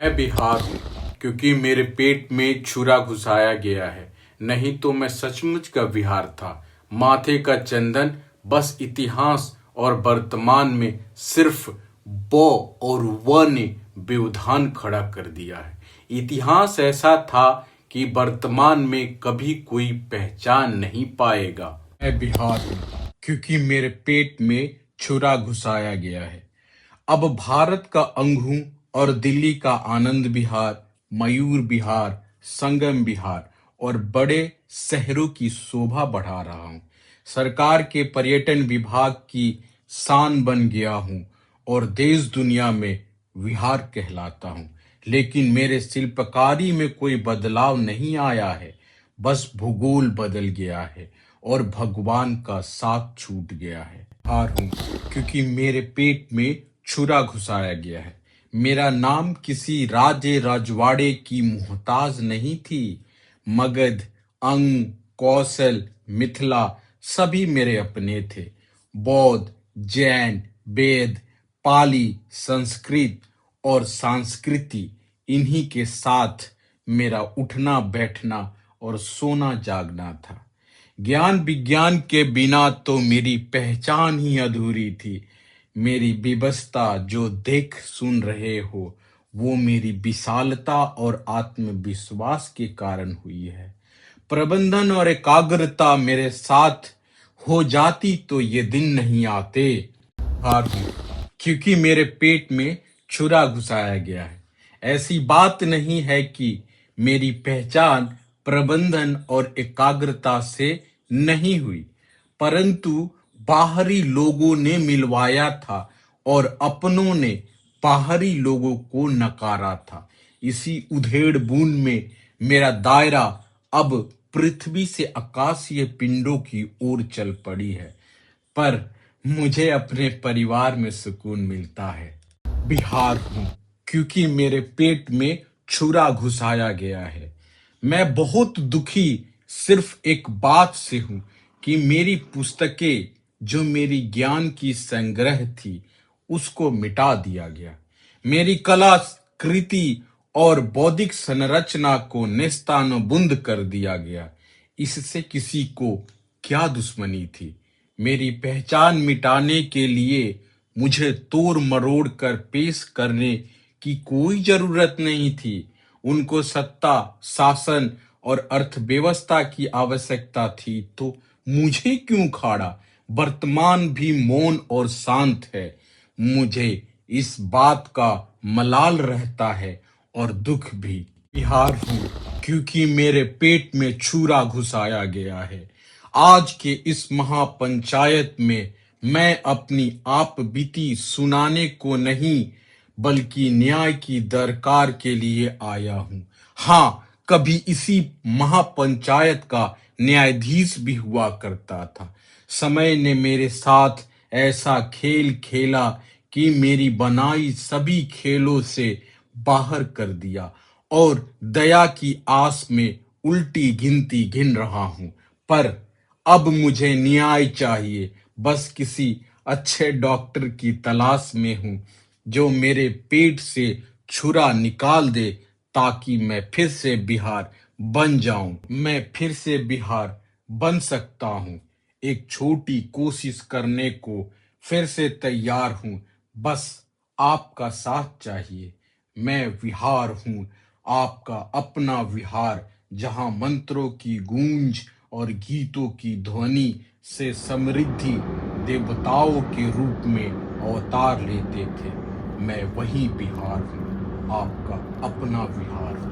मैं बिहार हूँ क्योंकि मेरे पेट में छुरा घुसाया गया है। नहीं तो मैं सचमुच का बिहार था। माथे का चंदन बस इतिहास और वर्तमान में सिर्फ ब और व ने व्यवधान खड़ा कर दिया है। इतिहास ऐसा था कि वर्तमान में कभी कोई पहचान नहीं पाएगा। मैं बिहार हूँ क्योंकि मेरे पेट में छुरा घुसाया गया है। अब भारत का अंग हूं और दिल्ली का आनंद विहार, मयूर विहार, संगम विहार और बड़े शहरों की शोभा बढ़ा रहा हूं। सरकार के पर्यटन विभाग की शान बन गया हूं और देश दुनिया में विहार कहलाता हूं। लेकिन मेरे शिल्पकारी में कोई बदलाव नहीं आया है, बस भूगोल बदल गया है और भगवान का साथ छूट गया है। हार हूं क्योंकि मेरे पेट में छुरा घुसाया गया है। मेरा नाम किसी राजे राजवाड़े की मोहताज नहीं थी। मगध, अंग, कौशल, मिथिला सभी मेरे अपने थे। बौद्ध, जैन, वेद, पाली, संस्कृत और संस्कृति इन्हीं के साथ मेरा उठना बैठना और सोना जागना था। ज्ञान विज्ञान के बिना तो मेरी पहचान ही अधूरी थी। मेरी विवशता जो देख सुन रहे हो वो मेरी विशालता और आत्मविश्वास के कारण हुई है। प्रबंधन और एकाग्रता मेरे साथ हो जाती तो ये दिन नहीं आते। हार हूं क्योंकि मेरे पेट में छुरा घुसाया गया है। ऐसी बात नहीं है कि मेरी पहचान प्रबंधन और एकाग्रता से नहीं हुई, परंतु बाहरी लोगों ने मिलवाया था और अपनों ने बाहरी लोगों को नकारा था। इसी उधेड़ बूंद में मेरा दायरा अब पृथ्वी से आकाशीय पिंडों की ओर चल पड़ी है, पर मुझे अपने परिवार में सुकून मिलता है। बिहार हूं क्योंकि मेरे पेट में छुरा घुसाया गया है। मैं बहुत दुखी सिर्फ एक बात से हूं कि मेरी पुस्तकें जो मेरी ज्ञान की संग्रह थी उसको मिटा दिया गया। मेरी कला कृति और बौद्धिक संरचना को नेस्तानाबूद कर दिया गया। इससे किसी को क्या दुश्मनी थी? मेरी पहचान मिटाने के लिए मुझे तोड़ मरोड़ कर पेश करने की कोई जरूरत नहीं थी। उनको सत्ता, शासन और अर्थव्यवस्था की आवश्यकता थी तो मुझे क्यों खाड़ा? वर्तमान भी मौन और शांत है। मुझे इस बात का मलाल रहता है और दुख भी। बिहार हूं क्योंकि मेरे पेट में छुरा घुसाया गया है। आज के इस महापंचायत में मैं अपनी आप बीती सुनाने को नहीं बल्कि न्याय की दरकार के लिए आया हूं। हाँ, कभी इसी महापंचायत का न्यायाधीश भी हुआ करता था। समय ने मेरे साथ ऐसा खेल खेला कि मेरी बनाई सभी खेलों से बाहर कर दिया और दया की आस में उल्टी गिनती गिन रहा हूं। पर अब मुझे न्याय चाहिए। बस किसी अच्छे डॉक्टर की तलाश में हूं जो मेरे पेट से छुरा निकाल दे ताकि मैं फिर से बिहार बन जाऊं। मैं फिर से बिहार बन सकता हूं। एक छोटी कोशिश करने को फिर से तैयार हूं। बस आपका साथ चाहिए। मैं विहार हूं, आपका अपना विहार, जहां मंत्रों की गूंज और गीतों की ध्वनि से समृद्धि देवताओं के रूप में अवतार लेते थे। मैं वही बिहार हूं, आपका अपना विहार।